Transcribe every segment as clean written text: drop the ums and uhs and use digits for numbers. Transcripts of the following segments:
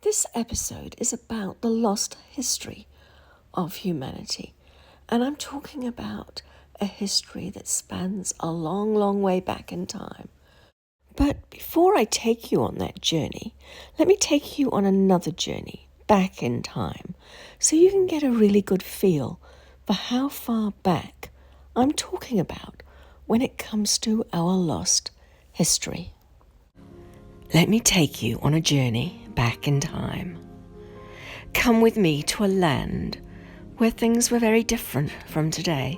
This episode is about the lost history of humanity, and I'm talking about a history that spans a long, long way back in time. But before I take you on that journey, let me take you on another journey back in time so you can get a really good feel for how far back I'm talking about when it comes to our lost history. Let me take you on a journey back in time. Come with me to a land where things were very different from today.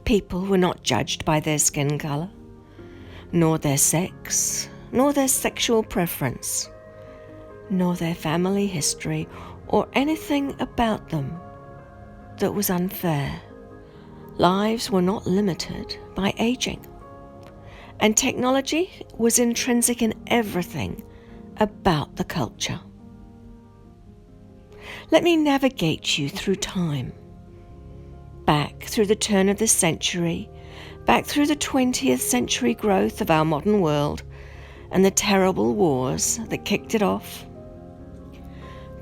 People were not judged by their skin color, nor their sex, nor their sexual preference, nor their family history, or anything about them that was unfair. Lives were not limited by aging, and technology was intrinsic in everything about the culture. Let me navigate you through time, back through the turn of the century, back through the 20th century growth of our modern world and the terrible wars that kicked it off,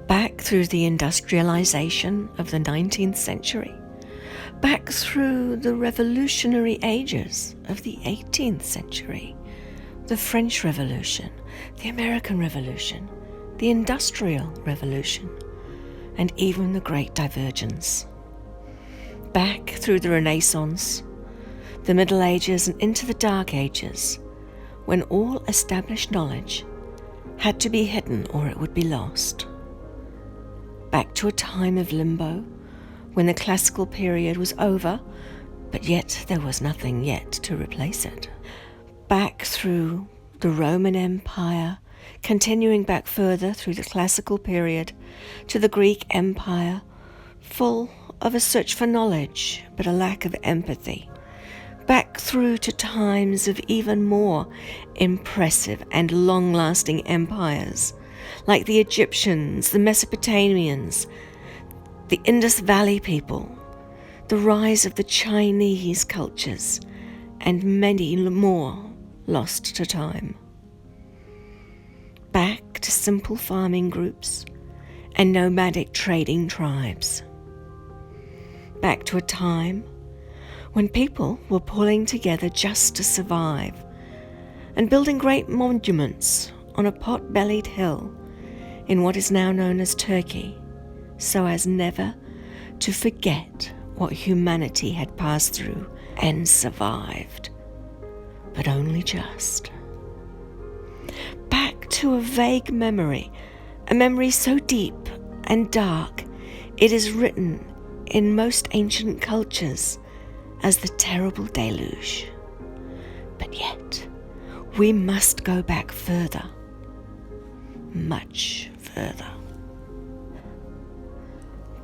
back through the industrialization of the 19th century, back through the revolutionary ages of the 18th century, the French Revolution, the American Revolution, the Industrial Revolution, and even the Great Divergence. Back through the Renaissance, the Middle Ages, and into the Dark Ages, when all established knowledge had to be hidden or it would be lost. Back to a time of limbo, when the classical period was over, but yet there was nothing yet to replace it. Back through the Roman Empire, continuing back further through the classical period to the Greek Empire, full of a search for knowledge but a lack of empathy. Back through to times of even more impressive and long-lasting empires, like the Egyptians, the Mesopotamians, the Indus Valley people, the rise of the Chinese cultures, and many more lost to time. Back to simple farming groups and nomadic trading tribes. Back to a time when people were pulling together just to survive and building great monuments on a pot-bellied hill in what is now known as Turkey, so as never to forget what humanity had passed through and survived, but only just. Back to a vague memory, a memory so deep and dark it is written in most ancient cultures as the terrible deluge. But yet, we must go back further, much further.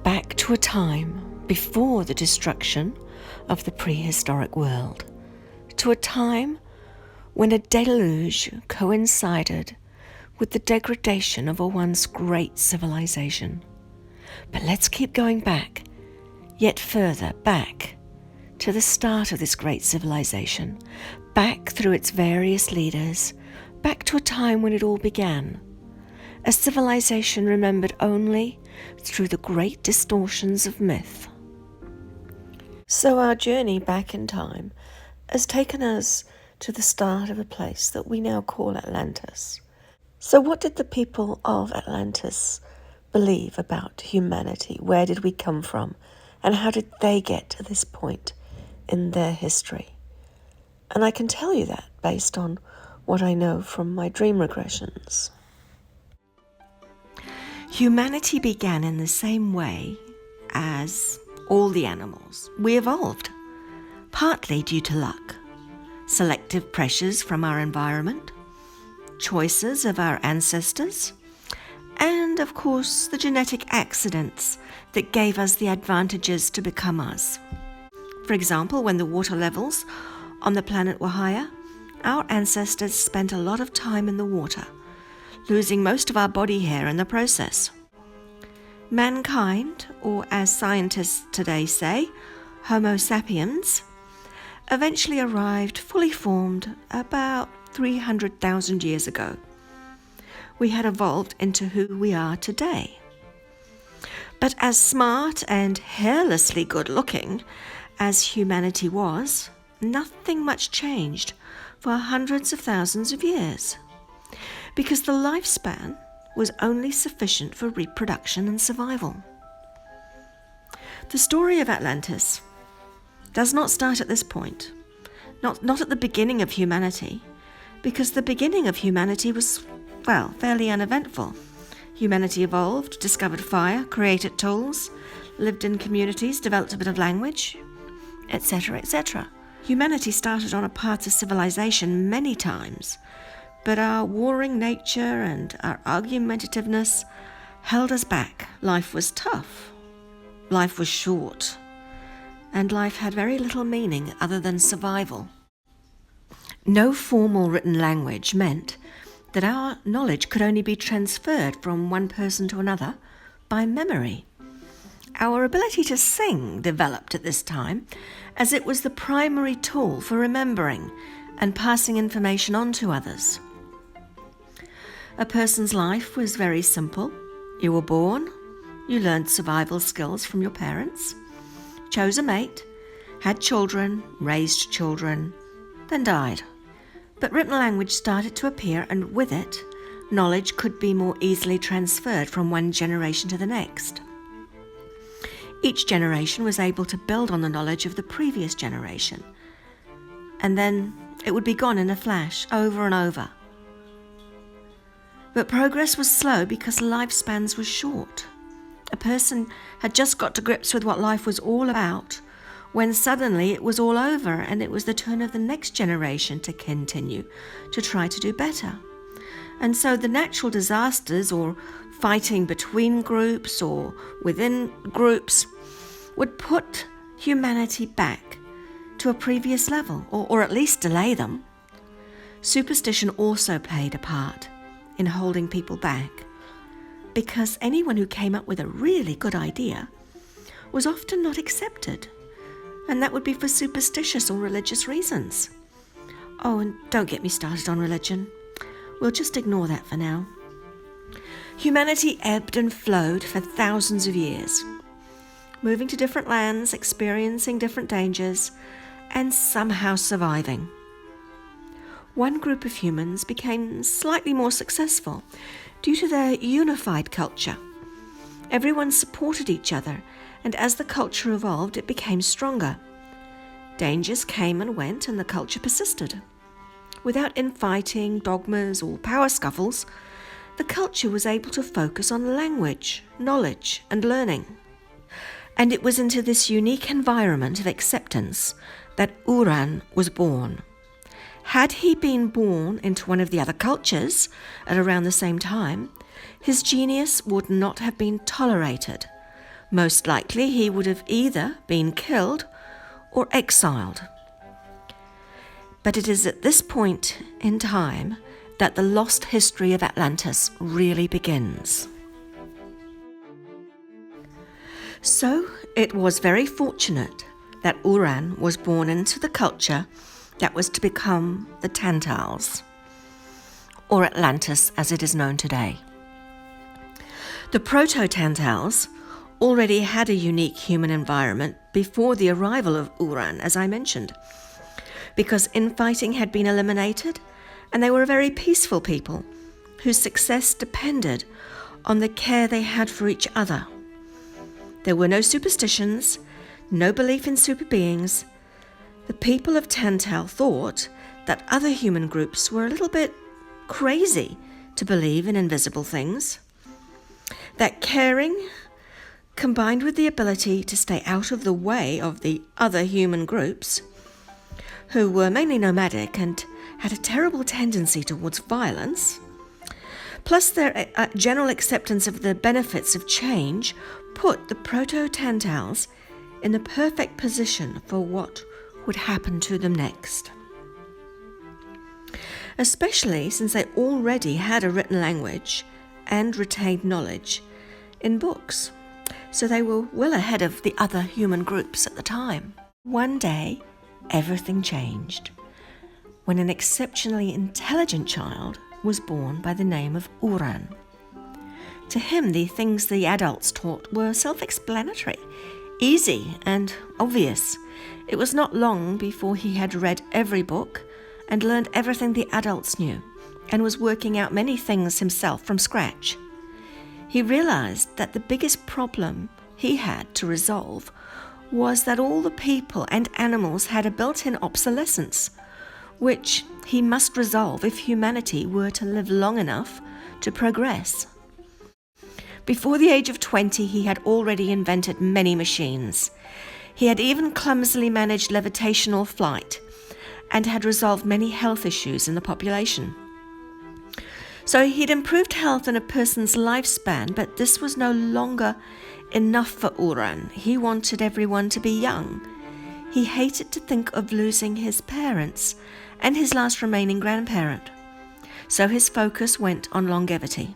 Back to a time before the destruction of the prehistoric world, to a time when a deluge coincided with the degradation of a once great civilization. But let's keep going back, yet further back, to the start of this great civilization, back through its various leaders, back to a time when it all began. A civilization remembered only through the great distortions of myth. So our journey back in time has taken us to the start of a place that we now call Atlantis. So what did the people of Atlantis believe about humanity? Where did we come from? And how did they get to this point in their history? And I can tell you that based on what I know from my dream regressions. Humanity began in the same way as all the animals. We evolved, partly due to luck, selective pressures from our environment, choices of our ancestors, and of course the genetic accidents that gave us the advantages to become us. For example, when the water levels on the planet were higher, our ancestors spent a lot of time in the water, losing most of our body hair in the process. Mankind, or as scientists today say, Homo sapiens, eventually arrived fully formed about 300,000 years ago, we had evolved into who we are today. But as smart and hairlessly good-looking as humanity was, nothing much changed for hundreds of thousands of years, because the lifespan was only sufficient for reproduction and survival. The story of Atlantis does not start at this point, not at the beginning of humanity, because the beginning of humanity was, fairly uneventful. Humanity evolved, discovered fire, created tools, lived in communities, developed a bit of language, etc., etc. Humanity started on a path to civilization many times, but our warring nature and our argumentativeness held us back. Life was tough. Life was short. And life had very little meaning other than survival. No formal written language meant that our knowledge could only be transferred from one person to another by memory. Our ability to sing developed at this time, as it was the primary tool for remembering and passing information on to others. A person's life was very simple. You were born, you learned survival skills from your parents, chose a mate, had children, raised children, then died. But written language started to appear, and with it, knowledge could be more easily transferred from one generation to the next. Each generation was able to build on the knowledge of the previous generation, and then it would be gone in a flash, over and over. But progress was slow because lifespans were short. A person had just got to grips with what life was all about, when suddenly it was all over, and it was the turn of the next generation to continue to try to do better. And so the natural disasters, or fighting between groups or within groups, would put humanity back to a previous level, or at least delay them. Superstition also played a part in holding people back, because anyone who came up with a really good idea was often not accepted, and that would be for superstitious or religious reasons. Oh, and don't get me started on religion. We'll just ignore that for now. Humanity ebbed and flowed for thousands of years, moving to different lands, experiencing different dangers, and somehow surviving. One group of humans became slightly more successful due to their unified culture. Everyone supported each other, and as the culture evolved, it became stronger. Dangers came and went, and the culture persisted. Without infighting, dogmas, or power scuffles, the culture was able to focus on language, knowledge, and learning. And it was into this unique environment of acceptance that Uran was born. Had he been born into one of the other cultures at around the same time, his genius would not have been tolerated. Most likely he would have either been killed or exiled. But it is at this point in time that the lost history of Atlantis really begins. So it was very fortunate that Uran was born into the culture that was to become the Tantals, or Atlantis as it is known today. The Proto-Tantals already had a unique human environment before the arrival of Uran, as I mentioned, because infighting had been eliminated, and they were a very peaceful people whose success depended on the care they had for each other. There were no superstitions, no belief in super beings. The people of Tantal thought that other human groups were a little bit crazy to believe in invisible things. That caring, combined with the ability to stay out of the way of the other human groups, who were mainly nomadic and had a terrible tendency towards violence, plus their general acceptance of the benefits of change, put the Proto-Tantals in the perfect position for what would happen to them next. Especially since they already had a written language and retained knowledge in books, so they were well ahead of the other human groups at the time. One day, everything changed when an exceptionally intelligent child was born by the name of Uran. To him, the things the adults taught were self-explanatory, easy and obvious. It was not long before he had read every book and learned everything the adults knew, and was working out many things himself from scratch. He realized that the biggest problem he had to resolve was that all the people and animals had a built-in obsolescence, which he must resolve if humanity were to live long enough to progress. Before the age of 20, he had already invented many machines. He had even clumsily managed levitational flight and had resolved many health issues in the population. So he'd improved health in a person's lifespan, but this was no longer enough for Uran. He wanted everyone to be young. He hated to think of losing his parents and his last remaining grandparent. So his focus went on longevity.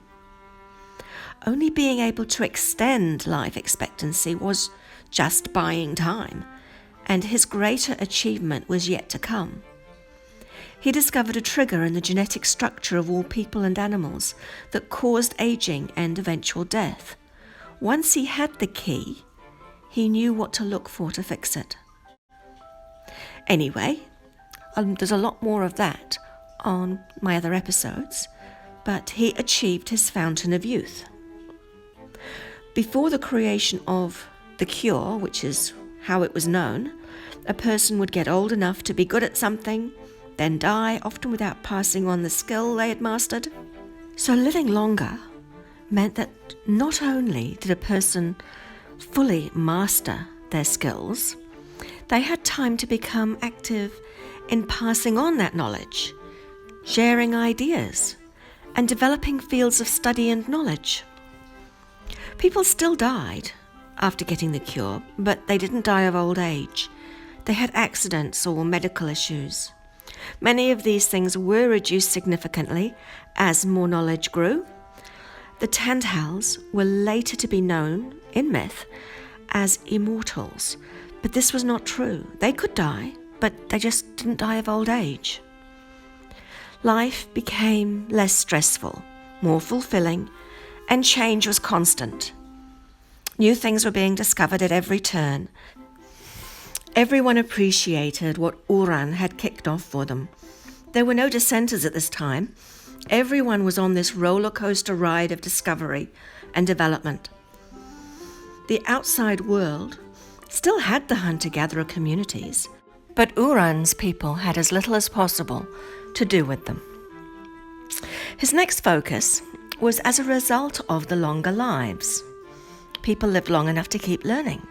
Only being able to extend life expectancy was just buying time, and his greater achievement was yet to come. He discovered a trigger in the genetic structure of all people and animals that caused aging and eventual death. Once he had the key, he knew what to look for to fix it. Anyway, there's a lot more of that on my other episodes, but he achieved his fountain of youth. Before the creation of the cure, which is how it was known, a person would get old enough to be good at something, then die, often without passing on the skill they had mastered. So living longer meant that not only did a person fully master their skills, they had time to become active in passing on that knowledge, sharing ideas, and developing fields of study and knowledge. People still died after getting the cure, but they didn't die of old age. They had accidents or medical issues. Many of these things were reduced significantly as more knowledge grew. The Tantals were later to be known, in myth, as immortals, but this was not true. They could die, but they just didn't die of old age. Life became less stressful, more fulfilling, and change was constant. New things were being discovered at every turn. Everyone appreciated what Uran had kicked off for them. There were no dissenters at this time. Everyone was on this roller coaster ride of discovery and development. The outside world still had the hunter-gatherer communities, but Uran's people had as little as possible to do with them. His next focus was as a result of the longer lives. People lived long enough to keep learning,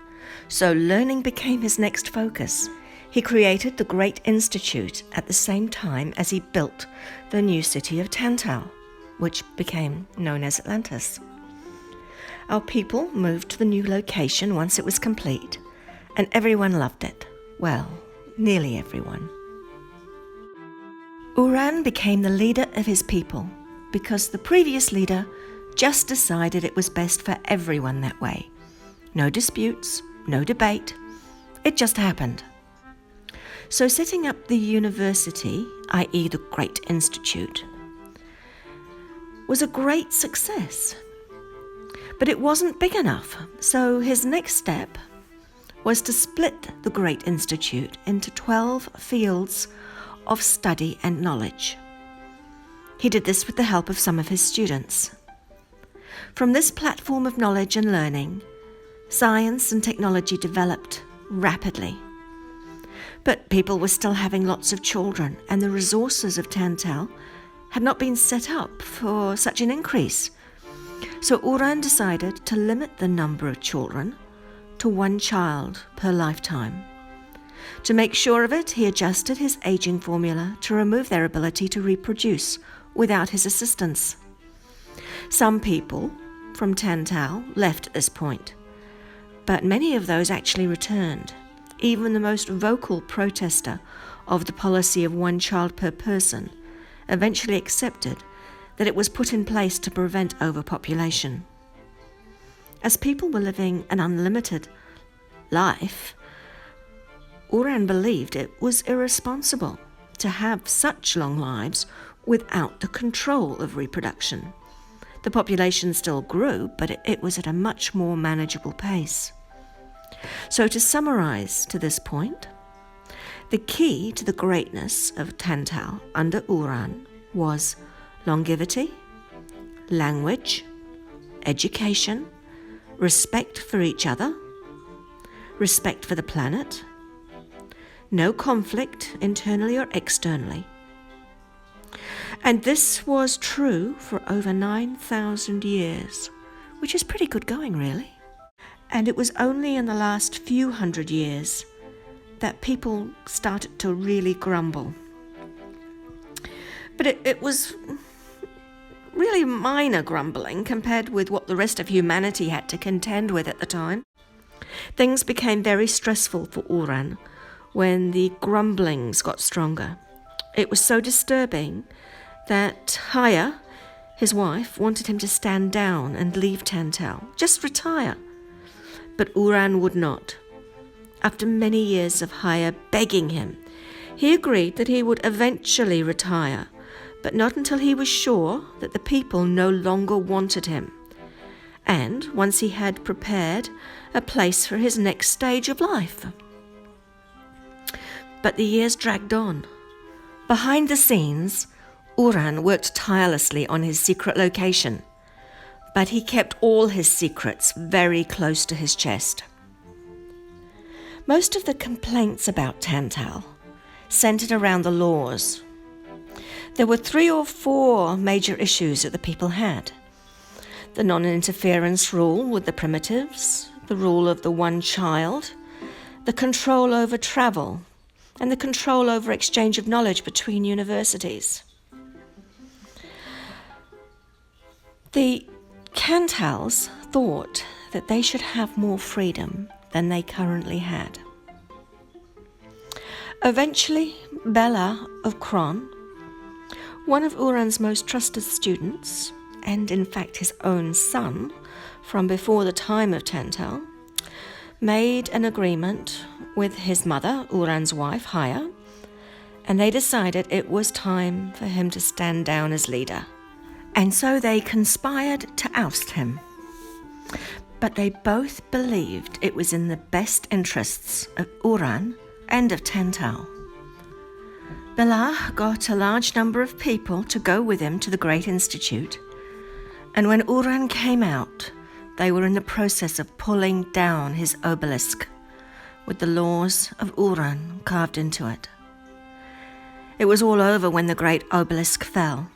so learning became his next focus. He created the Great Institute at the same time as he built the new city of Tantal, which became known as Atlantis. Our people moved to the new location once it was complete, and everyone loved it. Well, nearly everyone. Uran became the leader of his people because the previous leader just decided it was best for everyone that way. No disputes, no debate. It just happened. So setting up the university, i.e. the Great Institute, was a great success. But it wasn't big enough, so his next step was to split the Great Institute into 12 fields of study and knowledge. He did this with the help of some of his students. From this platform of knowledge and learning, science and technology developed rapidly. But people were still having lots of children, and the resources of Tantal had not been set up for such an increase. So Uran decided to limit the number of children to 1 child per lifetime. To make sure of it, he adjusted his aging formula to remove their ability to reproduce without his assistance. Some people from Tantal left at this point, but many of those actually returned. Even the most vocal protester of the policy of 1 child per person eventually accepted that it was put in place to prevent overpopulation. As people were living an unlimited life, Uran believed it was irresponsible to have such long lives without the control of reproduction. The population still grew, but it was at a much more manageable pace. So to summarize to this point, the key to the greatness of Tantau under Uran was longevity, language, education, respect for each other, respect for the planet, no conflict internally or externally. And this was true for over 9,000 years, which is pretty good going, really. And it was only in the last few hundred years that people started to really grumble. But it was really minor grumbling compared with what the rest of humanity had to contend with at the time. Things became very stressful for Uran when the grumblings got stronger. It was so disturbing that Haya, his wife, wanted him to stand down and leave Tantau, just retire. But Uran would not. After many years of Haya begging him, he agreed that he would eventually retire, but not until he was sure that the people no longer wanted him, and once he had prepared a place for his next stage of life. But the years dragged on. Behind the scenes, Uran worked tirelessly on his secret location, but he kept all his secrets very close to his chest. Most of the complaints about Tantau centered around the laws. There were 3 or 4 major issues that the people had. The non-interference rule with the primitives, the rule of the one child, the control over travel, and the control over exchange of knowledge between universities. The Cantals thought that they should have more freedom than they currently had. Eventually, Bela of Kron, one of Uran's most trusted students, and in fact his own son from before the time of Tantau, made an agreement with his mother, Uran's wife, Haya, and they decided it was time for him to stand down as leader. And so they conspired to oust him. But they both believed it was in the best interests of Uran and of Tantau. Bela got a large number of people to go with him to the Great Institute, and when Uran came out, they were in the process of pulling down his obelisk with the laws of Uran carved into it. It was all over when the great obelisk fell.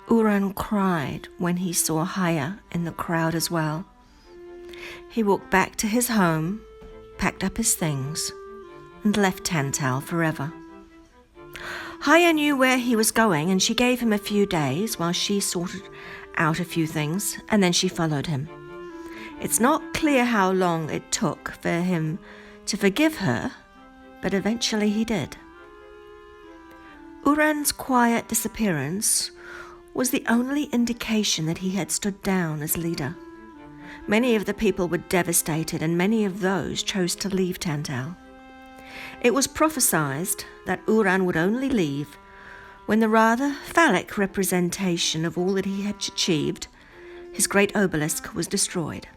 Uran cried when he saw Haya in the crowd as well. He walked back to his home, packed up his things, and left Tantau forever. Haya knew where he was going, and she gave him a few days while she sorted out a few things, and then she followed him. It's not clear how long it took for him to forgive her, but eventually he did. Uran's quiet disappearance was the only indication that he had stood down as leader. Many of the people were devastated, and many of those chose to leave Tantau. It was prophesied that Uran would only leave when the rather phallic representation of all that he had achieved, his great obelisk, was destroyed.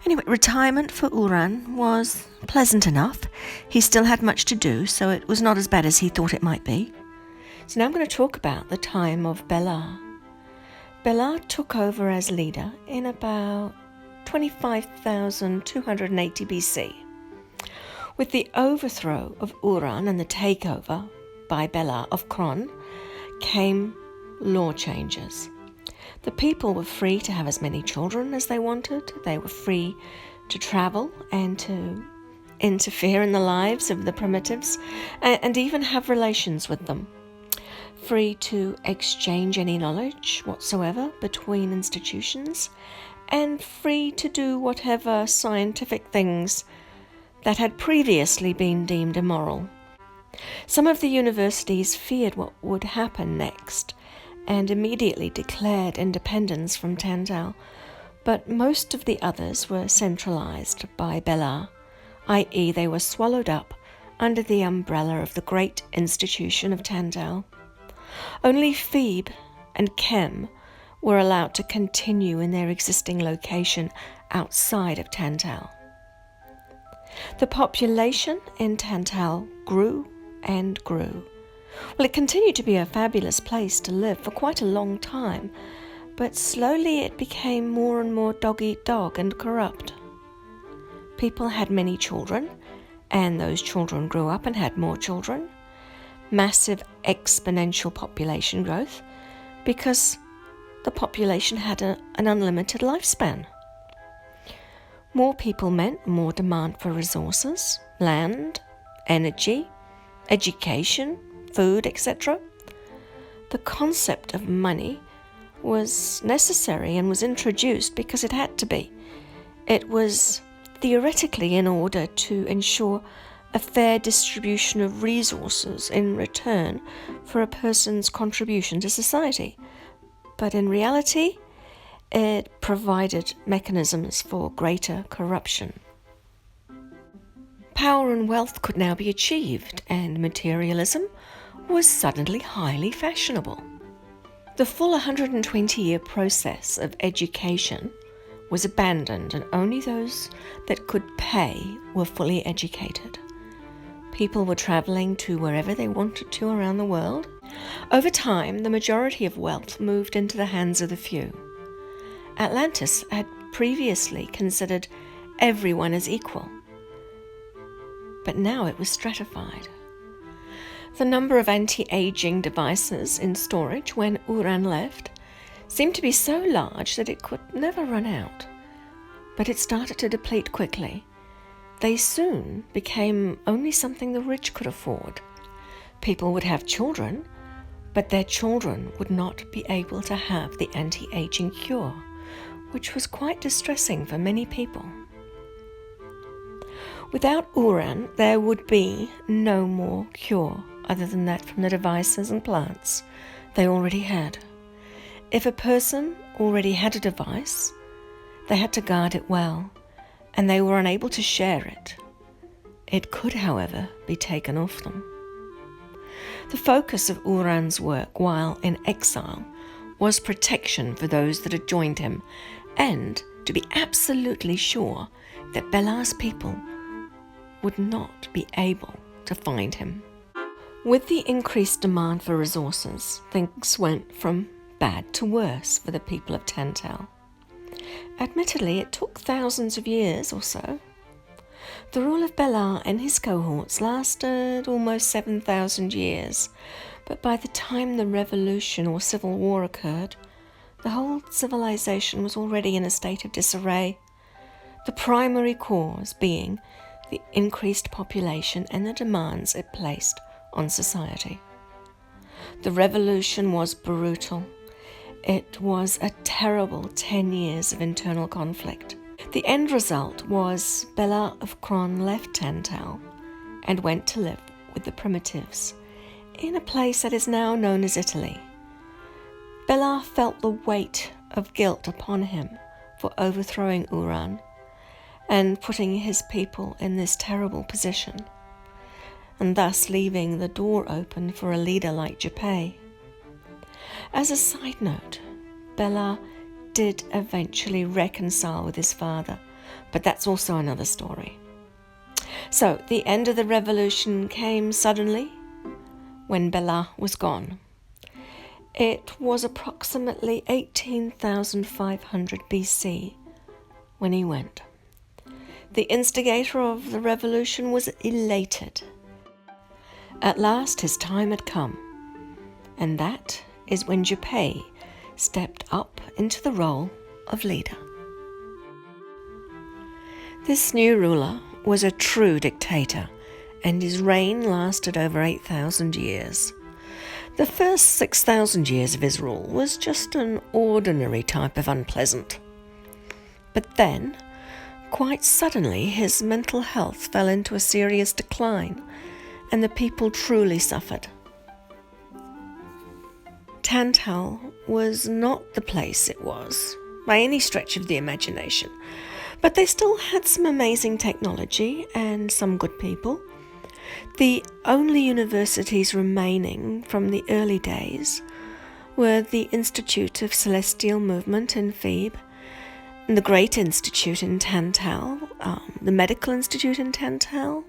Anyway, retirement for Uran was pleasant enough. He still had much to do, so it was not as bad as he thought it might be. So now I'm going to talk about the time of Bela. Bela took over as leader in about 25,280 BC. With the overthrow of Uran and the takeover by Bela of Kron came law changes. The people were free to have as many children as they wanted. They were free to travel and to interfere in the lives of the primitives and even have relations with them. Free to exchange any knowledge whatsoever between institutions, and free to do whatever scientific things that had previously been deemed immoral. Some of the universities feared what would happen next and immediately declared independence from Tantau, but most of the others were centralized by Bela, i.e. they were swallowed up under the umbrella of the great institution of Tantau. Only Phoebe and Kem were allowed to continue in their existing location outside of Tantal. The population in Tantal grew and grew. Well, it continued to be a fabulous place to live for quite a long time, but slowly it became more and more dog-eat-dog and corrupt. People had many children, and those children grew up and had more children. Massive exponential population growth, because the population had an unlimited lifespan. More people meant more demand for resources, land, energy, education, food, etc. The concept of money was necessary and was introduced because it had to be. It was theoretically in order to ensure a fair distribution of resources in return for a person's contribution to society. But in reality, it provided mechanisms for greater corruption. Power and wealth could now be achieved, and materialism was suddenly highly fashionable. The full 120-year process of education was abandoned, and only those that could pay were fully educated. People were traveling to wherever they wanted to around the world. Over time, the majority of wealth moved into the hands of the few. Atlantis had previously considered everyone as equal, but now it was stratified. The number of anti-aging devices in storage when Uran left seemed to be so large that it could never run out, but it started to deplete quickly. They soon became only something the rich could afford. People would have children, but their children would not be able to have the anti-aging cure, which was quite distressing for many people. Without Uran, there would be no more cure other than that from the devices and plants they already had. If a person already had a device, they had to guard it well, and they were unable to share it. It could, however, be taken off them. The focus of Uran's work while in exile was protection for those that had joined him, and to be absolutely sure that Belar's people would not be able to find him. With the increased demand for resources, things went from bad to worse for the people of Tantal. Admittedly, it took thousands of years or so. The rule of Belar and his cohorts lasted almost 7,000 years, but by the time the revolution or civil war occurred, the whole civilization was already in a state of disarray, the primary cause being the increased population and the demands it placed on society. The revolution was brutal. It was a terrible 10 years of internal conflict. The end result was Belar of Kron left Tantal and went to live with the primitives in a place that is now known as Italy. Belar felt the weight of guilt upon him for overthrowing Uran and putting his people in this terrible position, and thus leaving the door open for a leader like Japet. As a side note, Belar did eventually reconcile with his father, but that's also another story. So the end of the revolution came suddenly when Belar was gone. It was approximately 18,500 BC when he went. The instigator of the revolution was elated. At last his time had come, and that is when Japet stepped up into the role of leader. This new ruler was a true dictator, and his reign lasted over 8,000 years. The first 6,000 years of his rule was just an ordinary type of unpleasant. But then, quite suddenly, his mental health fell into a serious decline, and the people truly suffered. Tantal was not the place it was, by any stretch of the imagination, but they still had some amazing technology and some good people. The only universities remaining from the early days were the Institute of Celestial Movement in Thebes, the Great Institute in Tantal, the Medical Institute in Tantal,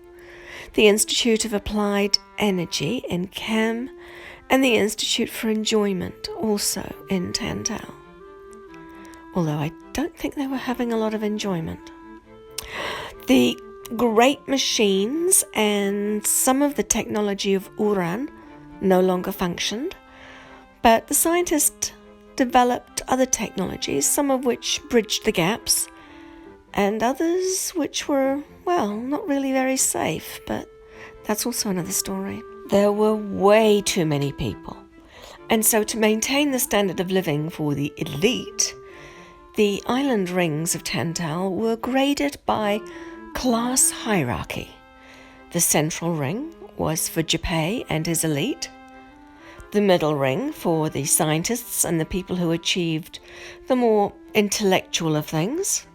the Institute of Applied Energy in Chem, and the Institute for Enjoyment, also in Tantal. Although I don't think they were having a lot of enjoyment. The great machines and some of the technology of Uran no longer functioned, but the scientists developed other technologies, some of which bridged the gaps, and others which were, well, not really very safe, but that's also another story. There were way too many people, and so to maintain the standard of living for the elite, the island rings of Tantal were graded by class hierarchy. The central ring was for Japay and his elite, the middle ring for the scientists and the people who achieved the more intellectual of things.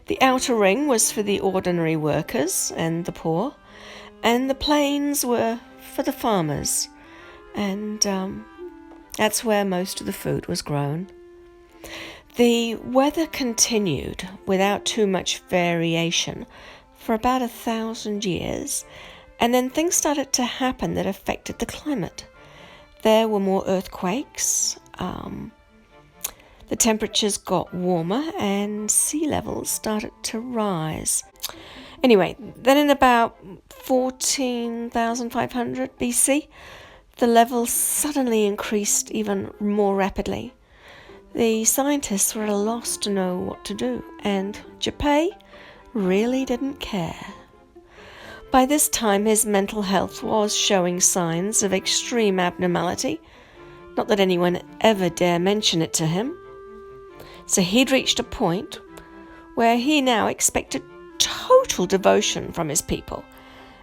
The outer ring was for the ordinary workers and the poor, and the plains were for the farmers, and that's where most of the food was grown. The weather continued without too much variation for about 1,000 years, and then things started to happen that affected the climate. There were more earthquakes, the temperatures got warmer, and sea levels started to rise. Anyway, then in about 14,500 BC, the levels suddenly increased even more rapidly. The scientists were at a loss to know what to do, and Japay really didn't care. By this time, his mental health was showing signs of extreme abnormality. Not that anyone ever dare mention it to him. So he'd reached a point where he now expected total devotion from his people,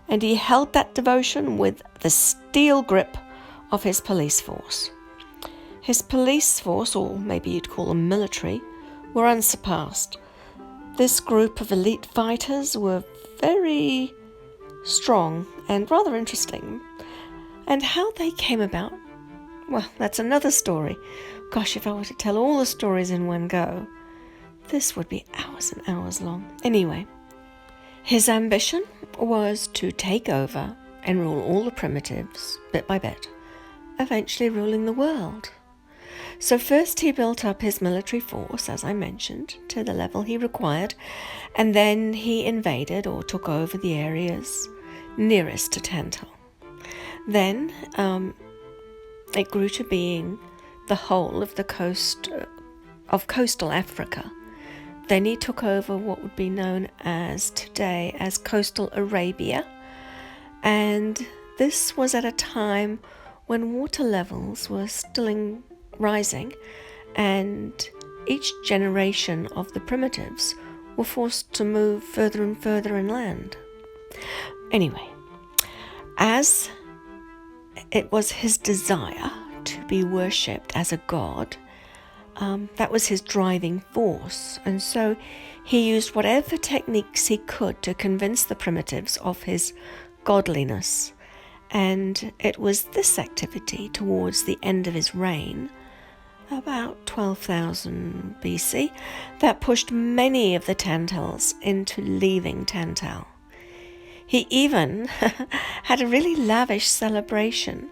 and he held that devotion with the steel grip of his police force. His police force, or maybe you'd call them military, were unsurpassed. This group of elite fighters were very strong and rather interesting. And how they came about, well, that's another story. Gosh, if I were to tell all the stories in one go, this would be hours and hours long. Anyway, his ambition was to take over and rule all the primitives, bit by bit, eventually ruling the world. So first he built up his military force, as I mentioned, to the level he required, and then he invaded or took over the areas nearest to Tantal. Then it grew to being the whole of the coast of coastal Africa. Then he took over what would be known as today as coastal Arabia, and this was at a time when water levels were still rising, and each generation of the primitives were forced to move further and further inland. Anyway, as it was his desire to be worshipped as a god, that was his driving force, and so he used whatever techniques he could to convince the primitives of his godliness. And it was this activity towards the end of his reign, about 12,000 BC, that pushed many of the Tantals into leaving Tantal. He even had a really lavish celebration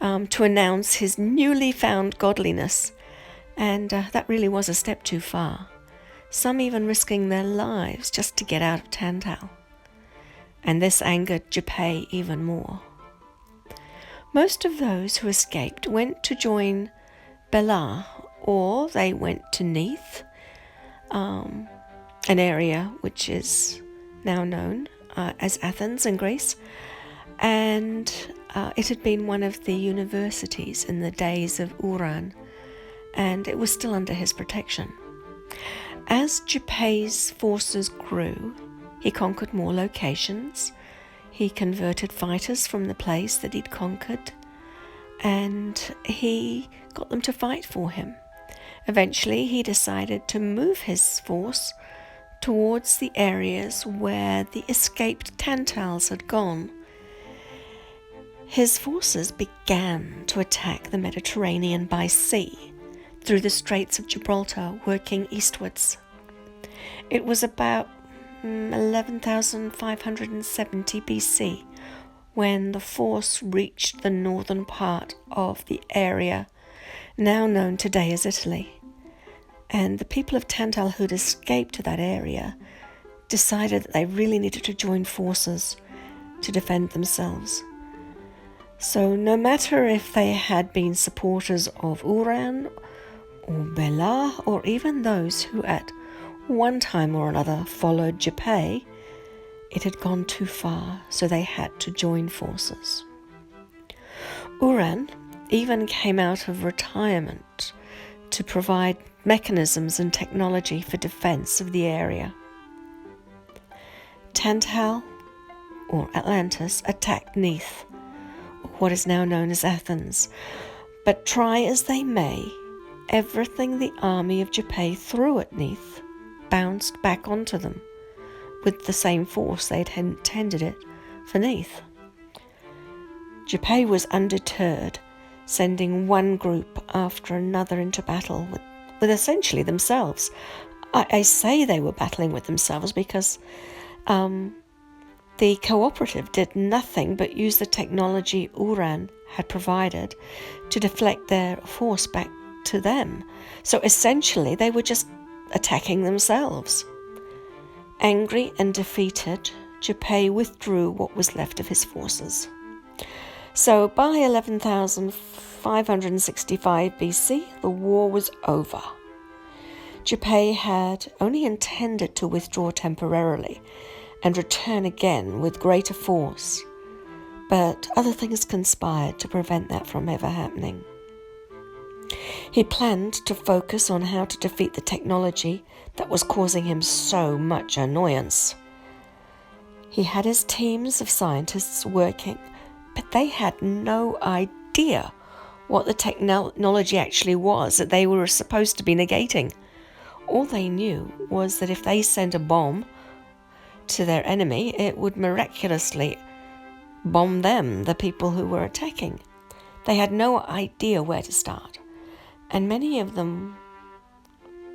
to announce his newly found godliness, and that really was a step too far, some even risking their lives just to get out of Tantal. And this angered Japay even more. Most of those who escaped went to join Bela, or they went to Neath, an area which is now known as Athens in Greece, and it had been one of the universities in the days of Uran, and it was still under his protection. As Japay's forces grew, he conquered more locations. He converted fighters from the place that he'd conquered, and he got them to fight for him. Eventually, he decided to move his force towards the areas where the escaped Tantals had gone. His forces began to attack the Mediterranean by sea through the Straits of Gibraltar, working eastwards. It was about 11,570 BC when the force reached the northern part of the area now known today as Italy. And the people of Tantal who'd escaped to that area decided that they really needed to join forces to defend themselves. So no matter if they had been supporters of Uran or Bela, or even those who at one time or another followed Japay, it had gone too far, so they had to join forces. Uran even came out of retirement to provide mechanisms and technology for defense of the area. Tantal, or Atlantis, attacked Neath, what is now known as Athens, but try as they may, everything the army of Japay threw at Neath bounced back onto them with the same force they had intended it for Neath. Japay was undeterred, sending one group after another into battle with essentially themselves. I say they were battling with themselves because the cooperative did nothing but use the technology Uran had provided to deflect their force back to them. So essentially they were just attacking themselves. Angry and defeated, Japay withdrew what was left of his forces. So by 11,565 BC, the war was over. Japay had only intended to withdraw temporarily and return again with greater force, but other things conspired to prevent that from ever happening. He planned to focus on how to defeat the technology that was causing him so much annoyance. He had his teams of scientists working, but they had no idea what the technology actually was that they were supposed to be negating. All they knew was that if they sent a bomb to their enemy, it would miraculously bomb them, the people who were attacking. They had no idea where to start, and many of them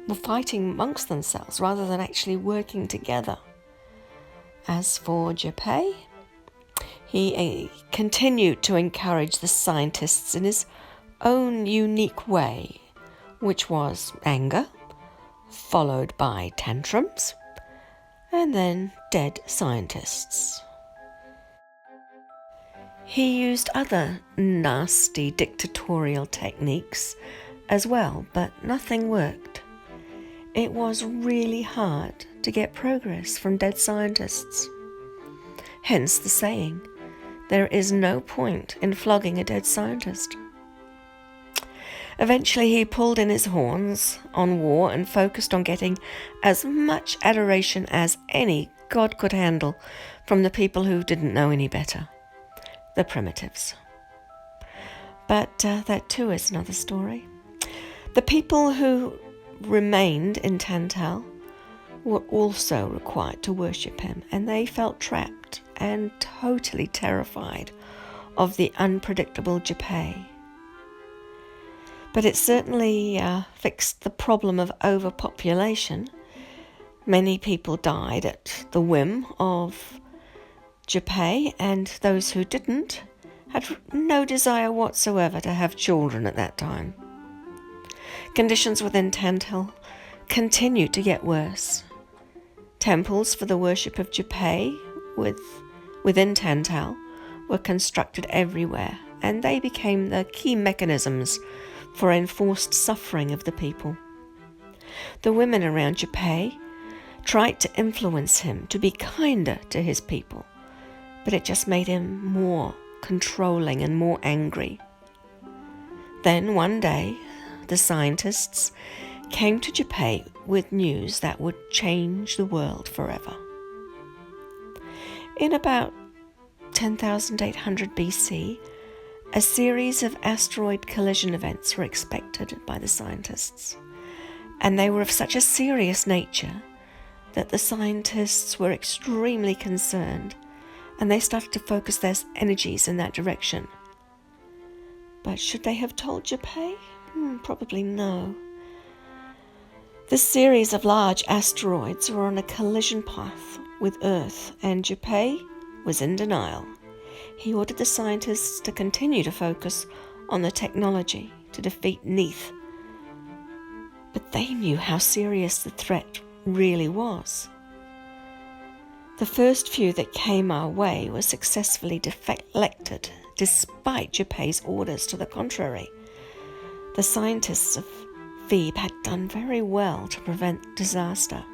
were fighting amongst themselves rather than actually working together. As for Japay, he continued to encourage the scientists in his own unique way, which was anger, followed by tantrums, and then dead scientists. He used other nasty dictatorial techniques as well, but nothing worked. It was really hard to get progress from dead scientists. Hence the saying, there is no point in flogging a dead scientist. Eventually he pulled in his horns on war and focused on getting as much adoration as any god could handle from the people who didn't know any better, the primitives. But that too is another story. The people who remained in Tantal were also required to worship him, and they felt trapped and totally terrified of the unpredictable Japay. But it certainly fixed the problem of overpopulation. Many people died at the whim of Japay, and those who didn't had no desire whatsoever to have children at that time. Conditions within Tantal continued to get worse. Temples for the worship of Japay within Tantal were constructed everywhere, and they became the key mechanisms for enforced suffering of the people. The women around Japay tried to influence him to be kinder to his people, but it just made him more controlling and more angry. Then one day, the scientists came to Japay with news that would change the world forever. In about 10,800 BC, a series of asteroid collision events were expected by the scientists, and they were of such a serious nature that the scientists were extremely concerned and they started to focus their energies in that direction. But should they have told Japay? Probably no. This series of large asteroids were on a collision path with Earth, and Japay was in denial. He ordered the scientists to continue to focus on the technology to defeat Neith. But they knew how serious the threat really was. The first few that came our way were successfully deflected, despite Japay's orders to the contrary. The scientists of Phoebe had done very well to prevent disaster,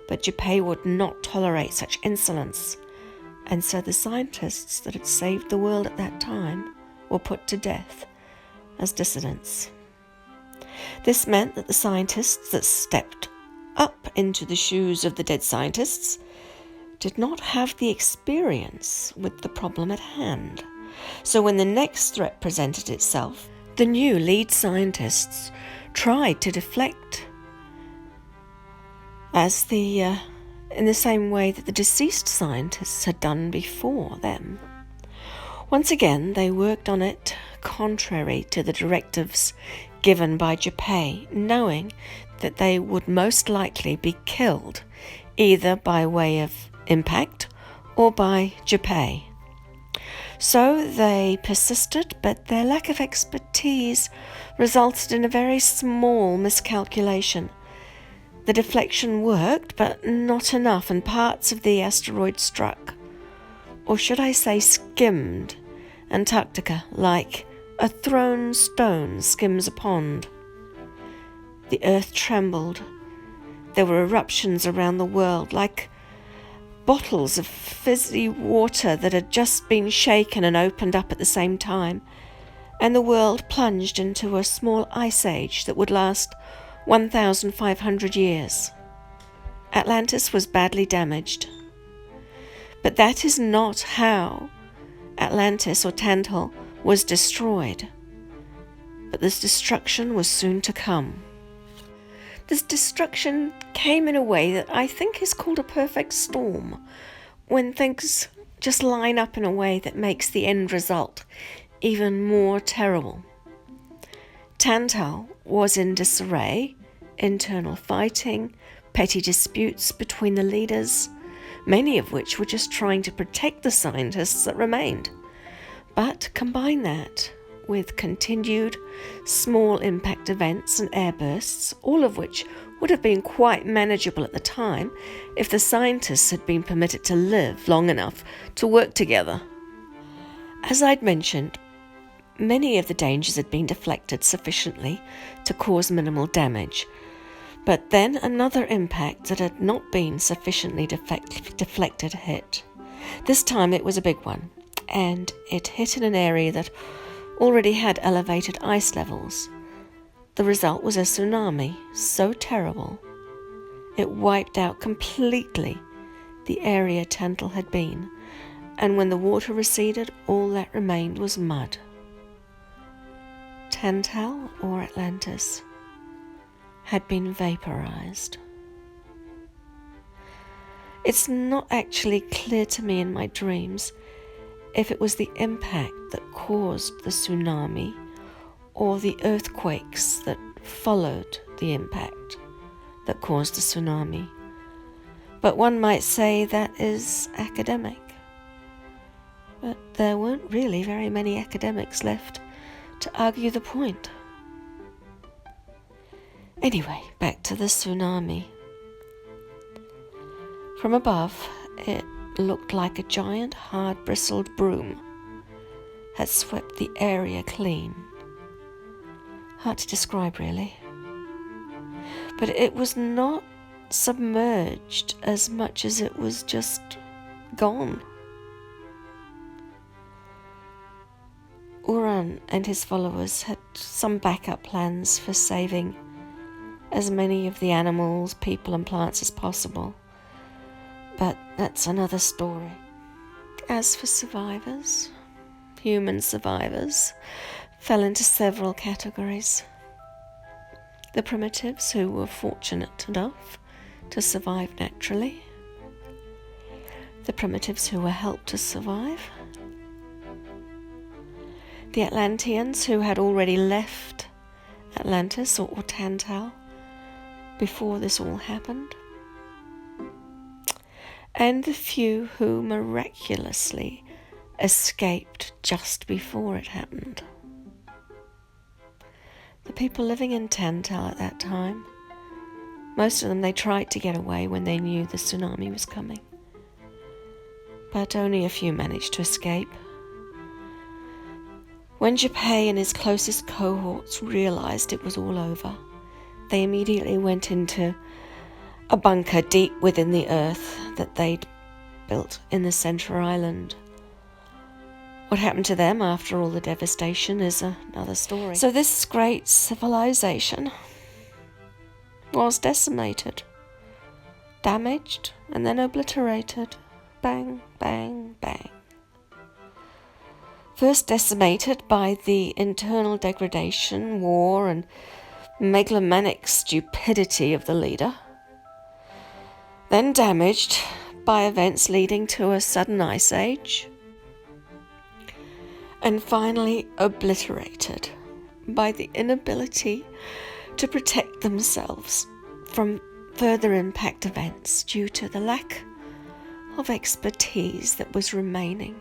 but Japay would not tolerate such insolence, and so the scientists that had saved the world at that time were put to death as dissidents. This meant that the scientists that stepped up into the shoes of the dead scientists did not have the experience with the problem at hand. So when the next threat presented itself, the new lead scientists tried to deflect in the same way that the deceased scientists had done before them. Once again, they worked on it contrary to the directives given by Japay, knowing that they would most likely be killed either by way of impact or by Japay. So they persisted, but their lack of expertise resulted in a very small miscalculation. The deflection worked, but not enough, and parts of the asteroid struck, or should I say skimmed, Antarctica like a thrown stone skims a pond. The earth trembled. There were eruptions around the world, like bottles of fizzy water that had just been shaken and opened up at the same time, and the world plunged into a small ice age that would last 1,500 years. Atlantis was badly damaged. But that is not how Atlantis or Tantal was destroyed. But this destruction was soon to come. This destruction came in a way that I think is called a perfect storm, when things just line up in a way that makes the end result even more terrible. Tantal was in disarray, internal fighting, petty disputes between the leaders, many of which were just trying to protect the scientists that remained. But combine that with continued small impact events and airbursts, all of which would have been quite manageable at the time if the scientists had been permitted to live long enough to work together. As I'd mentioned, many of the dangers had been deflected sufficiently to cause minimal damage, but then another impact that had not been sufficiently deflected hit. This time it was a big one, and it hit in an area that already had elevated ice levels. The result was a tsunami so terrible it wiped out completely the area Tantal had been, and when the water receded, all that remained was mud. Tantal, or Atlantis, had been vaporized. It's not actually clear to me in my dreams if it was the impact that caused the tsunami or the earthquakes that followed the impact that caused the tsunami. But one might say that is academic. But there weren't really very many academics left to argue the point. Anyway, back to the tsunami. From above, it looked like a giant, hard-bristled broom had swept the area clean. Hard to describe, really. But it was not submerged as much as it was just gone. Uran and his followers had some backup plans for saving as many of the animals, people and plants as possible. But that's another story. As for survivors, human survivors fell into several categories. The primitives, who were fortunate enough to survive naturally. the primitives who were helped to survive, the Atlanteans who had already left Atlantis or Tantal before this all happened, and the few who miraculously escaped just before it happened. The people living in Tantal at that time, most of them, they tried to get away when they knew the tsunami was coming, but only a few managed to escape. When Japet and his closest cohorts realized it was all over, they immediately went into a bunker deep within the earth that they'd built in the center island. What happened to them after all the devastation is another story. So this great civilization was decimated, damaged, and then obliterated. Bang, bang, bang. First decimated by the internal degradation, war, and megalomaniac stupidity of the leader. Then damaged by events leading to a sudden ice age. And finally obliterated by the inability to protect themselves from further impact events due to the lack of expertise that was remaining